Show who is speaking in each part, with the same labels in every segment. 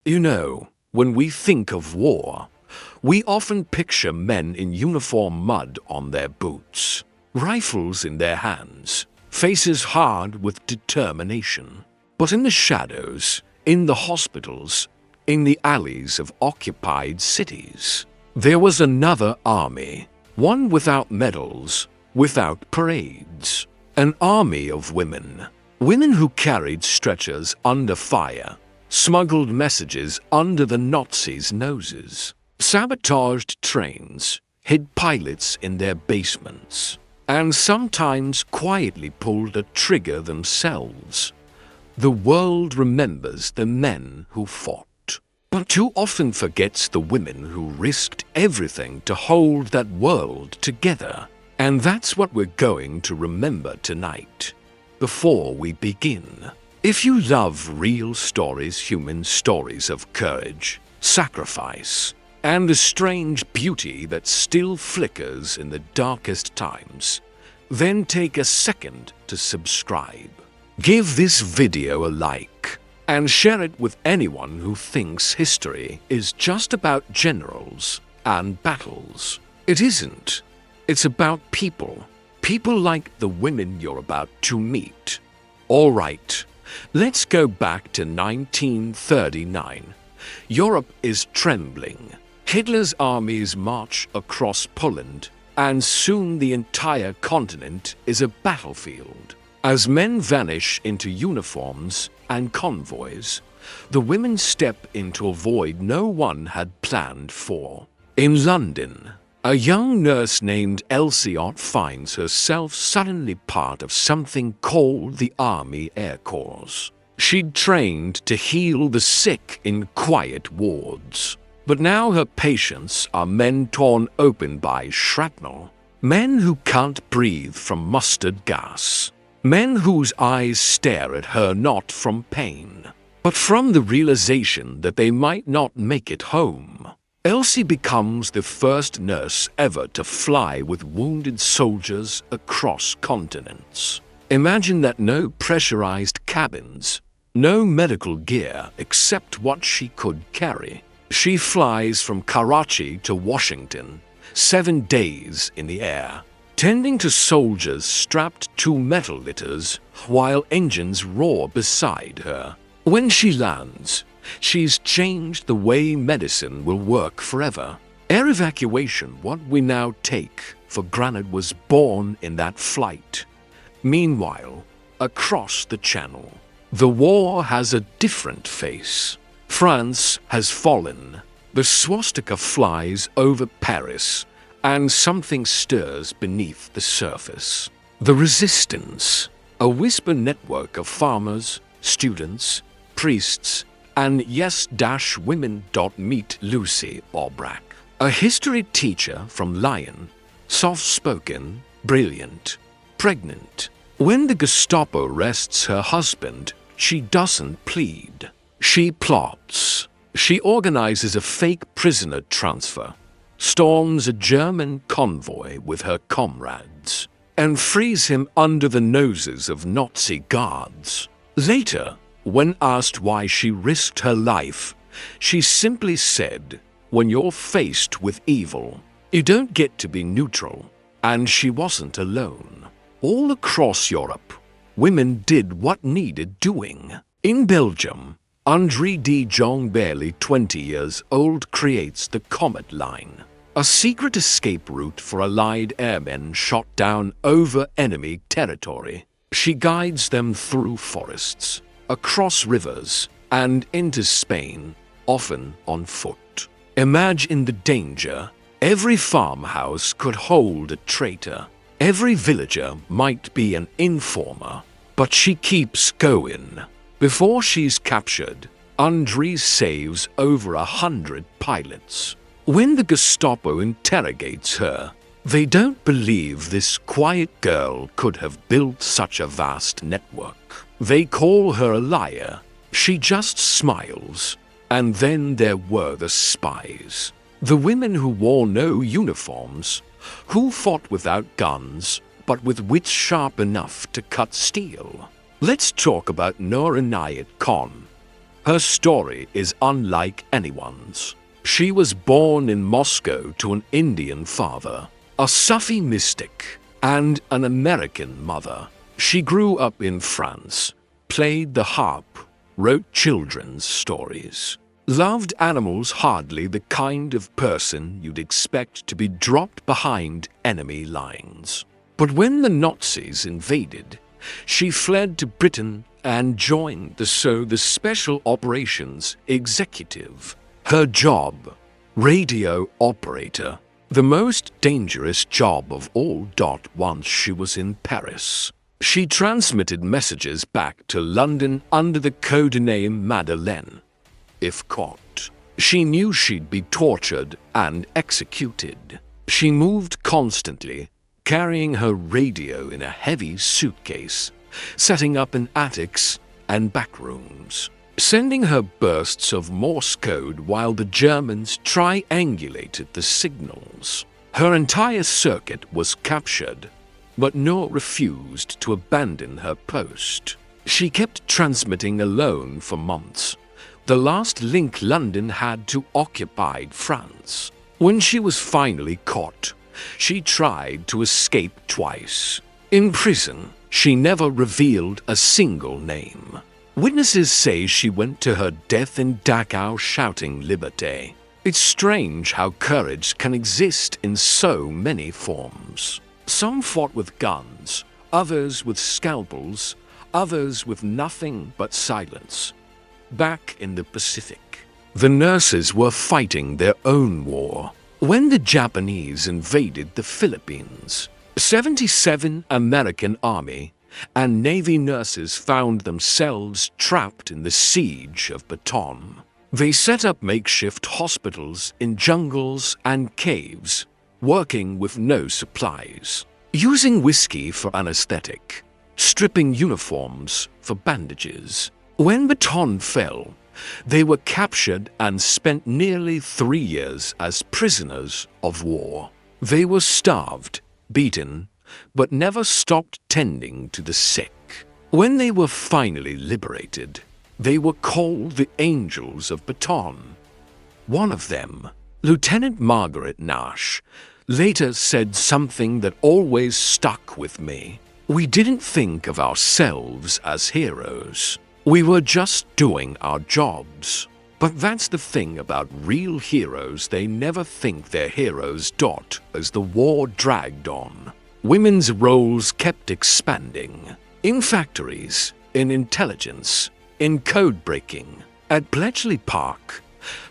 Speaker 1: You know, when we think of war, we often picture men in uniform, mud on their boots, rifles in their hands, faces hard with determination. But in the shadows, in the hospitals, in the alleys of occupied cities, there was another army, one without medals, without parades, an army of women. Women who carried stretchers under fire, smuggled messages under the Nazis' noses, sabotaged trains, hid pilots in their basements, and sometimes quietly pulled a trigger themselves. The world remembers the men who fought, but too often forgets the women who risked everything to hold that world together. And that's what we're going to remember tonight. Before we begin, if you love real stories, human stories of courage, sacrifice, and the strange beauty that still flickers in the darkest times, then take a second to subscribe. Give this video a like and share it with anyone who thinks history is just about generals and battles. It isn't. It's about people. People like the women you're about to meet. All right, let's go back to 1939. Europe is trembling. Hitler's armies march across Poland, and soon the entire continent is a battlefield. As men vanish into uniforms and convoys, the women step into a void no one had planned for. In London, a young nurse named Elsie finds herself suddenly part of something called the Army Air Corps. She'd trained to heal the sick in quiet wards. But now her patients are men torn open by shrapnel, men who can't breathe from mustard gas, men whose eyes stare at her not from pain, but from the realization that they might not make it home. Elsie becomes the first nurse ever to fly with wounded soldiers across continents. Imagine that: no pressurized cabins, no medical gear except what she could carry. She flies from Karachi to Washington, 7 days in the air, tending to soldiers strapped to metal litters while engines roar beside her. When she lands, she's changed the way medicine will work forever. Air evacuation, what we now take for granted, was born in that flight. Meanwhile, across the Channel, the war has a different face. France has fallen. The swastika flies over Paris, and something stirs beneath the surface. The resistance, a whisper network of farmers, students, priests, and yes-women. Meet Lucy Aubrac, a history teacher from Lyon, soft-spoken, brilliant, pregnant. When the Gestapo arrests her husband, she doesn't plead. She plots. She organizes a fake prisoner transfer, storms a German convoy with her comrades, and frees him under the noses of Nazi guards. Later, when asked why she risked her life, she simply said, "When you're faced with evil, you don't get to be neutral." And she wasn't alone. All across Europe, women did what needed doing. In Belgium, André de Jong, barely 20 years old, creates the Comet Line, a secret escape route for Allied airmen shot down over enemy territory. She guides them through forests, across rivers, and into Spain, often on foot. Imagine the danger. Every farmhouse could hold a traitor. Every villager might be an informer. But she keeps going. Before she's captured, André saves over 100 pilots. When the Gestapo interrogates her, they don't believe this quiet girl could have built such a vast network. They call her a liar. She just smiles. And then there were the spies. The women who wore no uniforms, who fought without guns, but with wits sharp enough to cut steel. Let's talk about Noor Inayat Khan, Her story is unlike anyone's. She was born in Moscow to an Indian father, a Sufi mystic, and an American mother. She grew up in France, played the harp, wrote children's stories, loved animals, hardly the kind of person you'd expect to be dropped behind enemy lines. But when the Nazis invaded, she fled to Britain and joined the Special Operations Executive. Her job, radio operator, the most dangerous job of all. Once she was in Paris, she transmitted messages back to London under the codename Madeleine. If caught, she knew she'd be tortured and executed. She moved constantly, carrying her radio in a heavy suitcase, setting up in attics and back rooms, sending her bursts of Morse code while the Germans triangulated the signals. Her entire circuit was captured, but No refused to abandon her post. She kept transmitting alone for months, the last link London had to occupied France. When she was finally caught, she tried to escape twice. In prison, she never revealed a single name. Witnesses say she went to her death in Dachau shouting "Liberté." It's strange how courage can exist in so many forms. Some fought with guns, others with scalpels, others with nothing but silence. Back in the Pacific, the nurses were fighting their own war. When the Japanese invaded the Philippines, 77 American Army and Navy nurses found themselves trapped in the siege of Bataan. They set up makeshift hospitals in jungles and caves, working with no supplies, using whiskey for anesthetic, stripping uniforms for bandages. When Bataan fell, they were captured and spent nearly 3 years as prisoners of war. They were starved, beaten, but never stopped tending to the sick. When they were finally liberated, they were called the Angels of Bataan. One of them, Lieutenant Margaret Nash, later said something that always stuck with me. We didn't think of ourselves as heroes. We were just doing our jobs. But that's the thing about real heroes, they never think they're heroes. As the war dragged on, women's roles kept expanding. In factories, in intelligence, in code breaking. At Bletchley Park,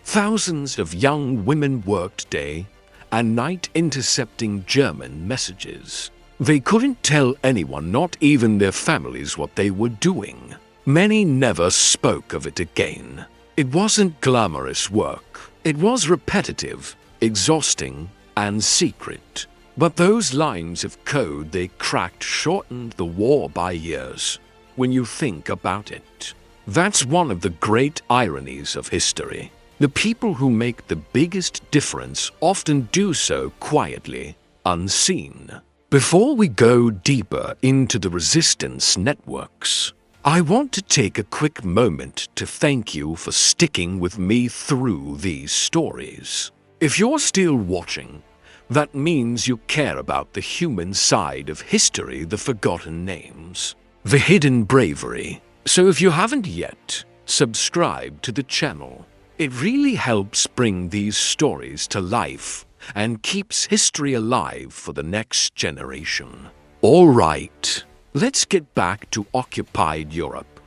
Speaker 1: thousands of young women worked day and night intercepting German messages. They couldn't tell anyone, not even their families, what they were doing. Many never spoke of it again. It wasn't glamorous work. It was repetitive, exhausting, and secret. But those lines of code they cracked shortened the war by years, when you think about it. That's one of the great ironies of history. The people who make the biggest difference often do so quietly, unseen. Before we go deeper into the resistance networks, I want to take a quick moment to thank you for sticking with me through these stories. If you're still watching, that means you care about the human side of history, the forgotten names, the hidden bravery. So if you haven't yet, subscribe to the channel. It really helps bring these stories to life and keeps history alive for the next generation. All right, let's get back to occupied Europe.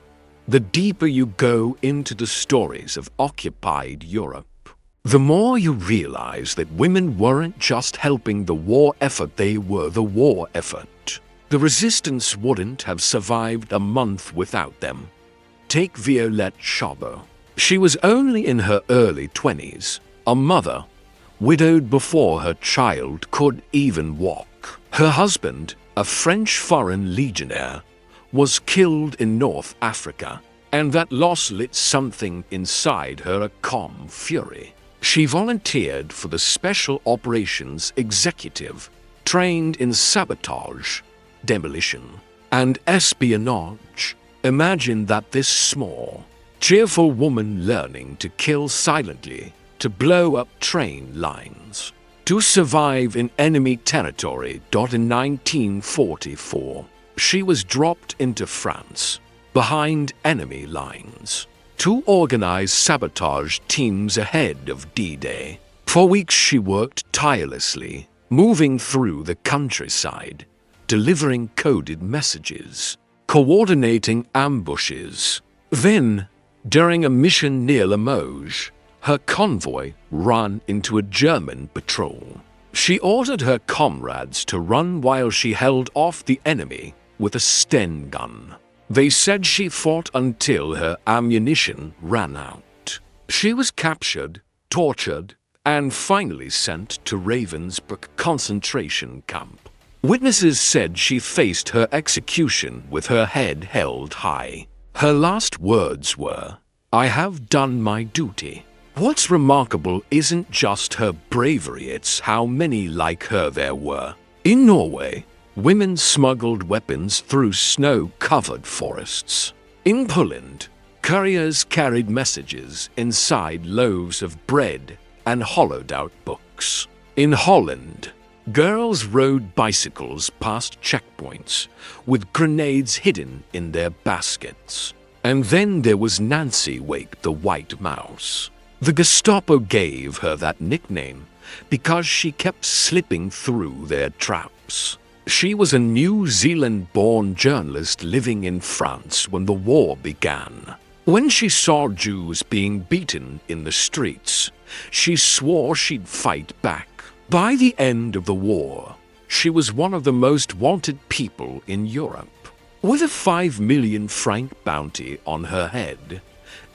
Speaker 1: The deeper you go into the stories of occupied Europe, the more you realize that women weren't just helping the war effort, they were the war effort. The resistance wouldn't have survived a month without them. Take Violette Chabot. She was only in her early 20s, a mother, widowed before her child could even walk. Her husband, a French foreign legionnaire, was killed in North Africa, and that loss lit something inside her, a calm fury. She volunteered for the Special Operations Executive, trained in sabotage, demolition, and espionage. Imagine that this small, cheerful woman learning to kill silently, to blow up train lines, to survive in enemy territory. In 1944, she was dropped into France, behind enemy lines, to organize sabotage teams ahead of D-Day. For weeks she worked tirelessly, moving through the countryside, delivering coded messages, coordinating ambushes. Then, during a mission near Limoges, her convoy ran into a German patrol. She ordered her comrades to run while she held off the enemy with a Sten gun. They said she fought until her ammunition ran out. She was captured, tortured, and finally sent to Ravensbrück concentration camp. Witnesses said she faced her execution with her head held high. Her last words were, "I have done my duty." What's remarkable isn't just her bravery, it's how many like her there were. In Norway, women smuggled weapons through snow-covered forests. In Poland, couriers carried messages inside loaves of bread and hollowed-out books. In Holland, girls rode bicycles past checkpoints with grenades hidden in their baskets. And then there was Nancy Wake, the White Mouse. The Gestapo gave her that nickname because she kept slipping through their traps. She was a New Zealand-born journalist living in France when the war began. When she saw Jews being beaten in the streets, she swore she'd fight back. By the end of the war, she was one of the most wanted people in Europe. With a 5 million franc bounty on her head,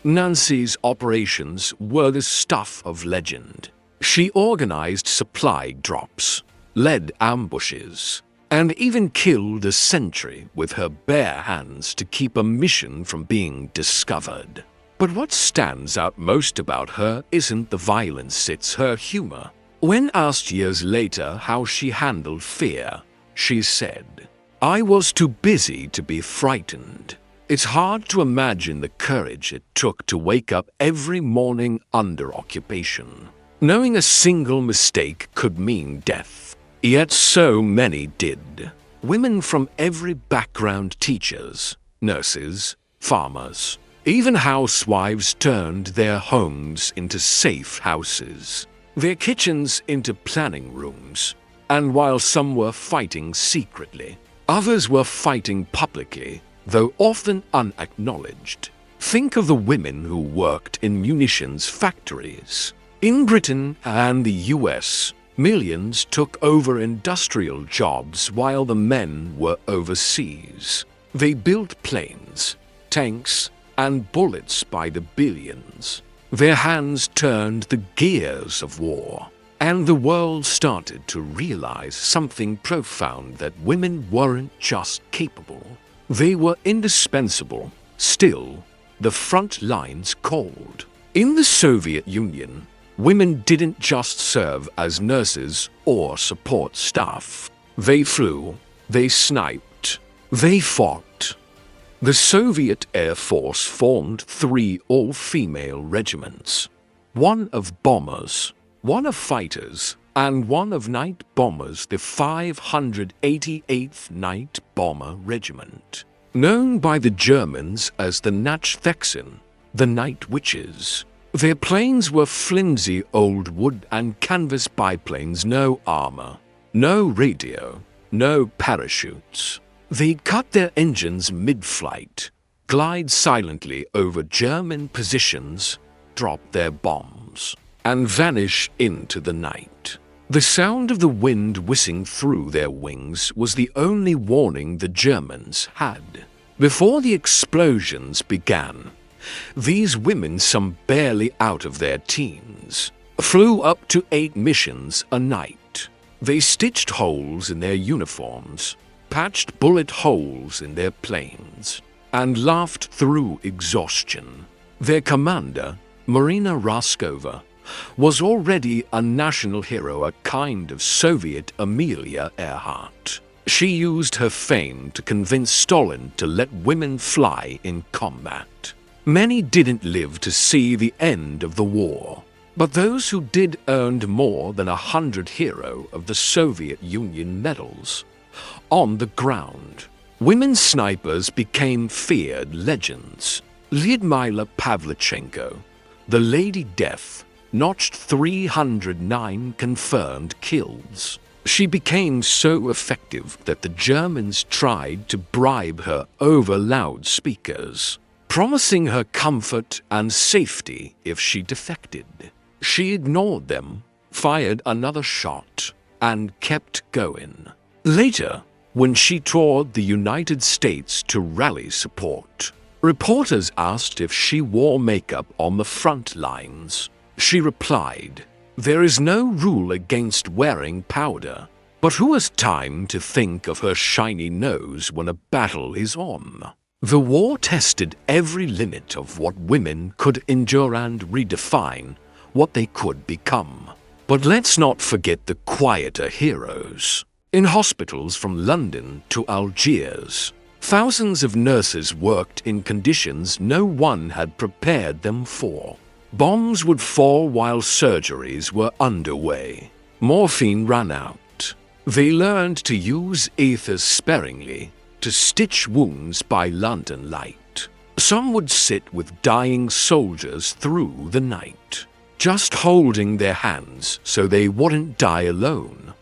Speaker 1: Nancy's operations were the stuff of legend. She organized supply drops, led ambushes, and even killed a sentry with her bare hands to keep a mission from being discovered. But what stands out most about her isn't the violence, it's her humor. When asked years later how she handled fear, she said, "I was too busy to be frightened." It's hard to imagine the courage it took to wake up every morning under occupation, knowing a single mistake could mean death. Yet so many did. Women from every background, teachers, nurses, farmers, even housewives, turned their homes into safe houses, their kitchens into planning rooms. And while some were fighting secretly, others were fighting publicly, though often unacknowledged. Think of the women who worked in munitions factories. In Britain and the US, millions took over industrial jobs while the men were overseas. They built planes, tanks, and bullets by the billions. Their hands turned the gears of war, and the world started to realize something profound, that women weren't just capable, they were indispensable. Still, the front lines called. In the Soviet Union, women didn't just serve as nurses or support staff. They flew, they sniped, they fought. The Soviet Air Force formed 3 all-female regiments, one of bombers, one of fighters, and one of night bombers, the 588th Night Bomber Regiment, known by the Germans as the Nachthexen, the Night Witches. Their planes were flimsy old wood and canvas biplanes, no armor, no radio, no parachutes. They cut their engines mid-flight, glide silently over German positions, drop their bombs, and vanish into the night. The sound of the wind whizzing through their wings was the only warning the Germans had. Before the explosions began, these women, some barely out of their teens, flew up to 8 missions a night. They stitched holes in their uniforms, patched bullet holes in their planes, and laughed through exhaustion. Their commander, Marina Raskova, was already a national hero, a kind of Soviet Amelia Earhart. She used her fame to convince Stalin to let women fly in combat. Many didn't live to see the end of the war, but those who did earned more than 100 Hero of the Soviet Union medals. On the ground, women snipers became feared legends. Lyudmila Pavlichenko, the Lady Death, notched 309 confirmed kills. She became so effective that the Germans tried to bribe her over loudspeakers, promising her comfort and safety if she defected. She ignored them, fired another shot, and kept going. Later, when she toured the United States to rally support, reporters asked if she wore makeup on the front lines. She replied, "There is no rule against wearing powder, but who has time to think of her shiny nose when a battle is on?" The war tested every limit of what women could endure and redefine what they could become. But let's not forget the quieter heroes. In hospitals from London to Algiers, thousands of nurses worked in conditions no one had prepared them for. Bombs would fall while surgeries were underway. Morphine ran out. They learned to use ethers sparingly, to stitch wounds by lantern light. Some would sit with dying soldiers through the night, just holding their hands so they wouldn't die alone.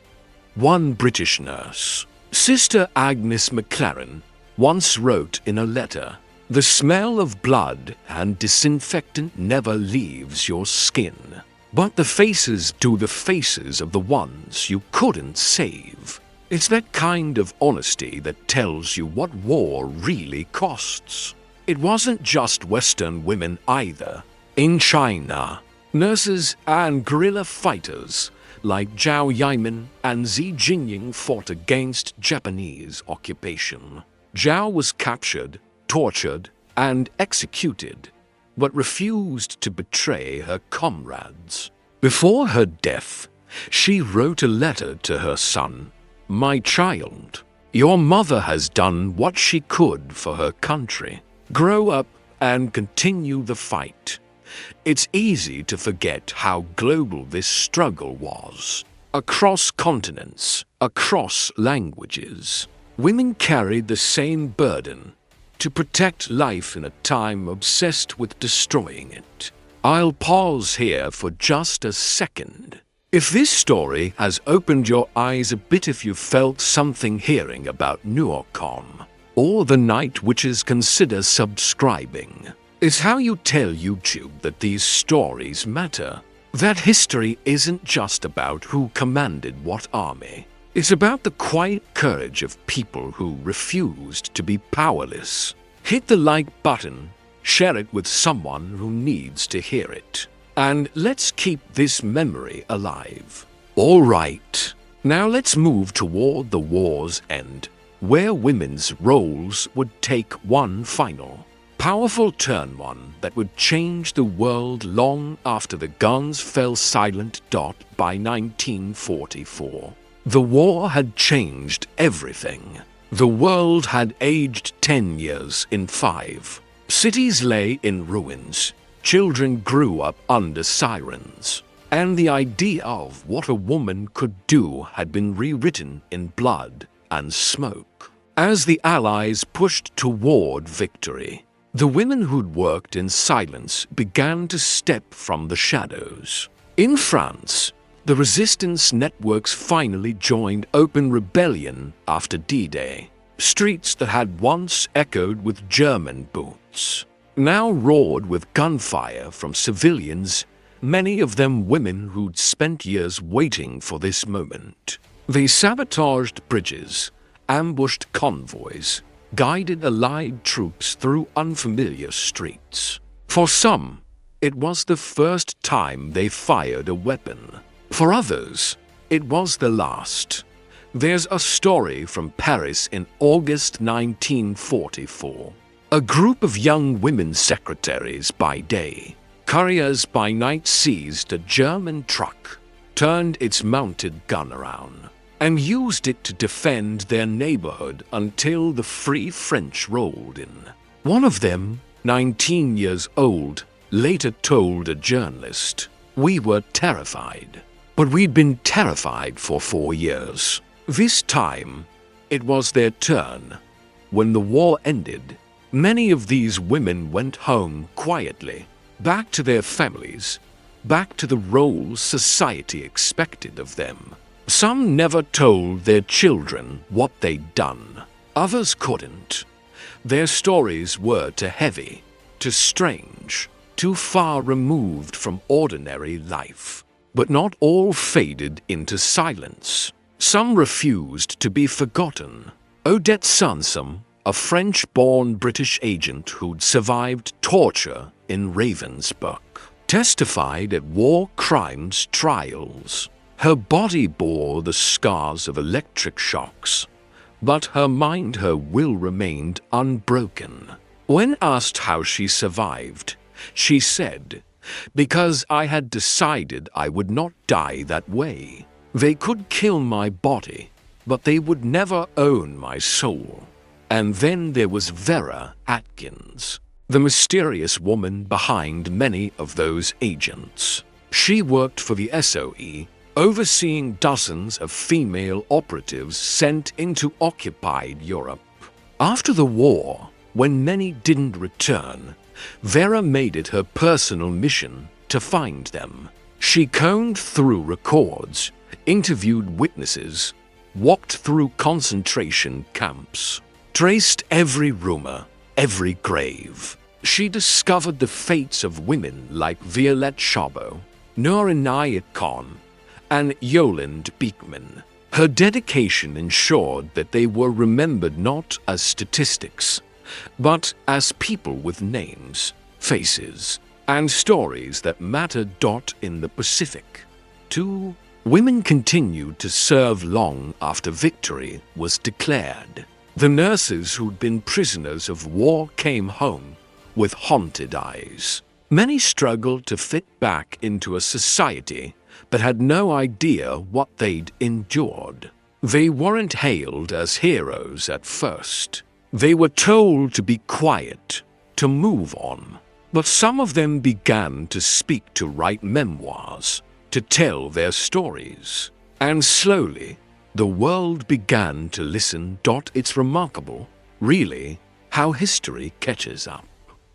Speaker 1: One British nurse, Sister Agnes McLaren, once wrote in a letter, "The smell of blood and disinfectant never leaves your skin, but the faces to the faces of the ones you couldn't save." It's that kind of honesty that tells you what war really costs. It wasn't just Western women either. In China, nurses and guerrilla fighters like Zhao Yimin and Xi Jinping fought against Japanese occupation. Zhao was captured, tortured, and executed, but refused to betray her comrades. Before her death, she wrote a letter to her son, "My child, your mother has done what she could for her country. Grow up and continue the fight." It's easy to forget how global this struggle was. Across continents, across languages, women carried the same burden to protect life in a time obsessed with destroying it. I'll pause here for just a second. If this story has opened your eyes a bit, if you felt something hearing about Nuocom, or the Night Witches, consider subscribing. It's how you tell YouTube that these stories matter. That history isn't just about who commanded what army. It's about the quiet courage of people who refused to be powerless. Hit the like button, share it with someone who needs to hear it. And let's keep this memory alive. All right, now let's move toward the war's end, where women's roles would take one final, powerful turn, one that would change the world long after the guns fell silent. By 1944, the war had changed everything. The world had aged 10 years in 5. Cities lay in ruins. Children grew up under sirens, and the idea of what a woman could do had been rewritten in blood and smoke. As the Allies pushed toward victory, the women who'd worked in silence began to step from the shadows. In France, the resistance networks finally joined open rebellion after D-Day. Streets that had once echoed with German boots now roared with gunfire from civilians, many of them women who'd spent years waiting for this moment. They sabotaged bridges, ambushed convoys, guided Allied troops through unfamiliar streets. For some, it was the first time they fired a weapon. For others, it was the last. There's a story from Paris in August 1944. A group of young women secretaries by day, couriers by night, seized a German truck, turned its mounted gun around, and used it to defend their neighborhood until the Free French rolled in. One of them, 19 years old, later told a journalist, "We were terrified. But we'd been terrified for 4 years. This time, it was their turn. When the war ended, many of these women went home quietly, back to their families, back to the roles society expected of them. Some never told their children what they'd done. Others couldn't. Their stories were too heavy, too strange, too far removed from ordinary life. But not all faded into silence. Some refused to be forgotten. Odette Sansom, a French-born British agent who'd survived torture in Ravensbrück, testified at war crimes trials. Her body bore the scars of electric shocks, but her mind, her will remained unbroken. When asked how she survived, she said, "Because I had decided I would not die that way. They could kill my body, but they would never own my soul." And then there was Vera Atkins, the mysterious woman behind many of those agents. She worked for the SOE, overseeing dozens of female operatives sent into occupied Europe. After the war, when many didn't return, Vera made it her personal mission to find them. She combed through records, interviewed witnesses, walked through concentration camps, traced every rumor, every grave. She discovered the fates of women like Violette Szabo, Noor Inayat Khan, and Yolande Beekman. Her dedication ensured that they were remembered not as statistics, but as people with names, faces, and stories that mattered. In the Pacific, too, women continued to serve long after victory was declared. The nurses who'd been prisoners of war came home with haunted eyes. Many struggled to fit back into a society but had no idea what they'd endured. They weren't hailed as heroes at first. They were told to be quiet, to move on. But some of them began to speak, to write memoirs, to tell their stories. And slowly, the world began to listen. It's remarkable, really, how history catches up.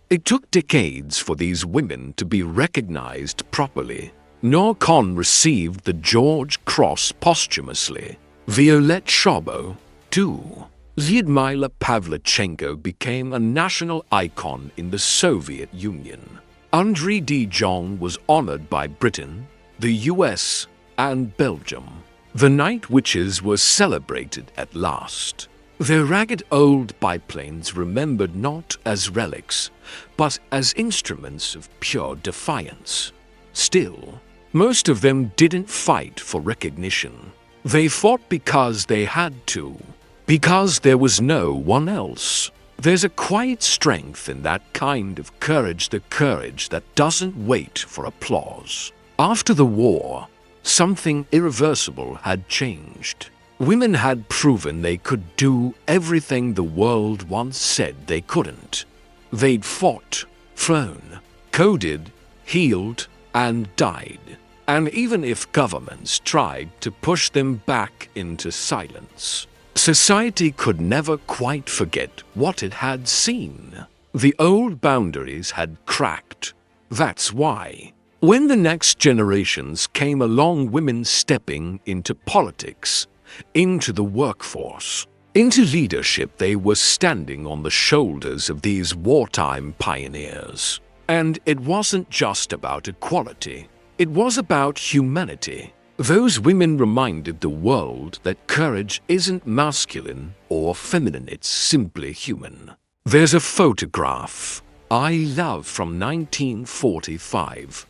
Speaker 1: It took decades for these women to be recognized properly. Noor Khan received the George Cross posthumously. Violette Szabo, too. Lyudmila Pavlichenko became a national icon in the Soviet Union. André de Jong was honored by Britain, the US, and Belgium. The night witches were celebrated at last. Their ragged old biplanes remembered not as relics, but as instruments of pure defiance. Still, most of them didn't fight for recognition. They fought because they had to, because there was no one else. There's a quiet strength in that kind of courage, the courage that doesn't wait for applause. After the war, something irreversible had changed. Women had proven they could do everything the world once said they couldn't. They'd fought, flown, coded, healed, and died. And even if governments tried to push them back into silence, society could never quite forget what it had seen. The old boundaries had cracked. That's why, when the next generations came along, women stepping into politics, into the workforce, into leadership, they were standing on the shoulders of these wartime pioneers. And it wasn't just about equality. It was about humanity. Those women reminded the world that courage isn't masculine or feminine, it's simply human. There's a photograph I love from 1945.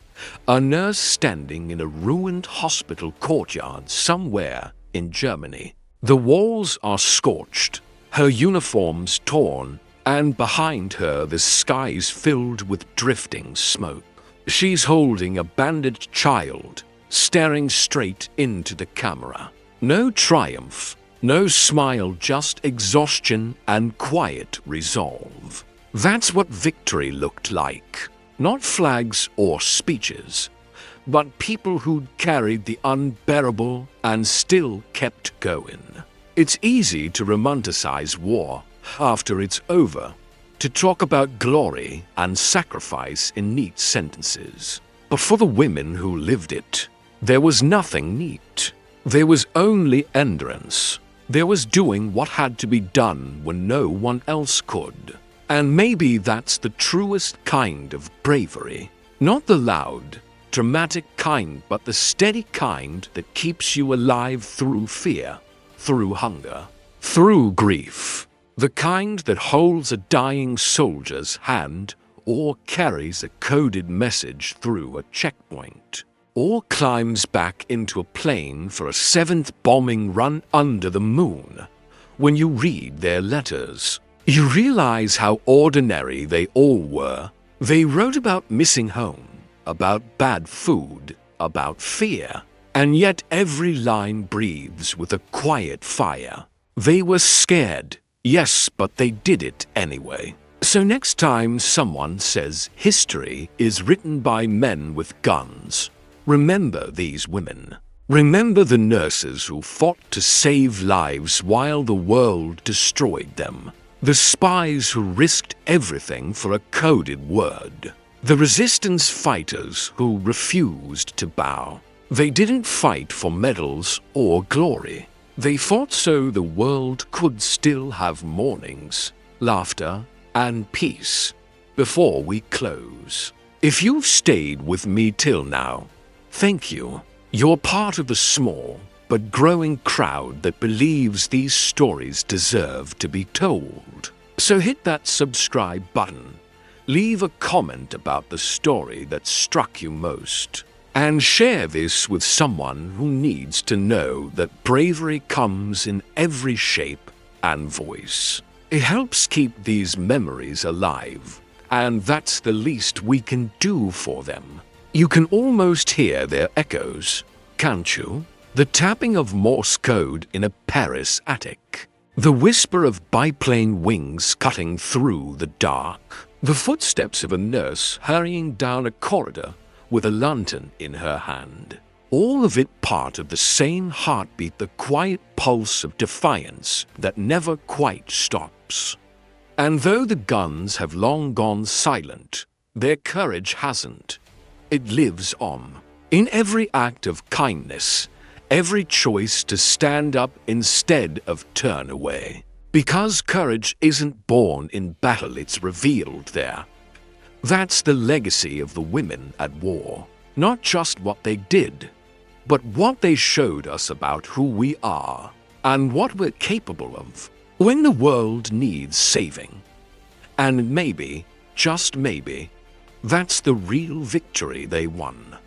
Speaker 1: A nurse standing in a ruined hospital courtyard somewhere in Germany. The walls are scorched, her uniforms torn, and behind her the skies filled with drifting smoke. She's holding a bandaged child, staring straight into the camera. No triumph, no smile, just exhaustion and quiet resolve. That's what victory looked like. Not flags or speeches, but people who carried the unbearable and still kept going. It's easy to romanticize war after it's over, to talk about glory and sacrifice in neat sentences. But for the women who lived it, there was nothing neat. There was only endurance. There was doing what had to be done when no one else could. And maybe that's the truest kind of bravery. Not the loud, dramatic kind, but the steady kind that keeps you alive through fear, through hunger, through grief. The kind that holds a dying soldier's hand or carries a coded message through a checkpoint, or climbs back into a plane for a 7th bombing run under the moon. When you read their letters, you realize how ordinary they all were. They wrote about missing home, about bad food, about fear, and yet every line breathes with a quiet fire. They were scared, yes, but they did it anyway. So next time someone says history is written by men with guns, remember these women. Remember the nurses who fought to save lives while the world destroyed them. The spies who risked everything for a coded word. The resistance fighters who refused to bow. They didn't fight for medals or glory. They fought so the world could still have mornings, laughter, and peace. Before we close, if you've stayed with me till now, thank you. You're part of the small but growing crowd that believes these stories deserve to be told. So hit that subscribe button, leave a comment about the story that struck you most, and share this with someone who needs to know that bravery comes in every shape and voice. It helps keep these memories alive, and that's the least we can do for them. You can almost hear their echoes, can't you? The tapping of Morse code in a Paris attic. The whisper of biplane wings cutting through the dark. The footsteps of a nurse hurrying down a corridor with a lantern in her hand. All of it part of the same heartbeat, the quiet pulse of defiance that never quite stops. And though the guns have long gone silent, their courage hasn't. It lives on. In every act of kindness, every choice to stand up instead of turn away. Because courage isn't born in battle, it's revealed there. That's the legacy of the women at war. Not just what they did, but what they showed us about who we are and what we're capable of when the world needs saving. And maybe, just maybe, that's the real victory they won.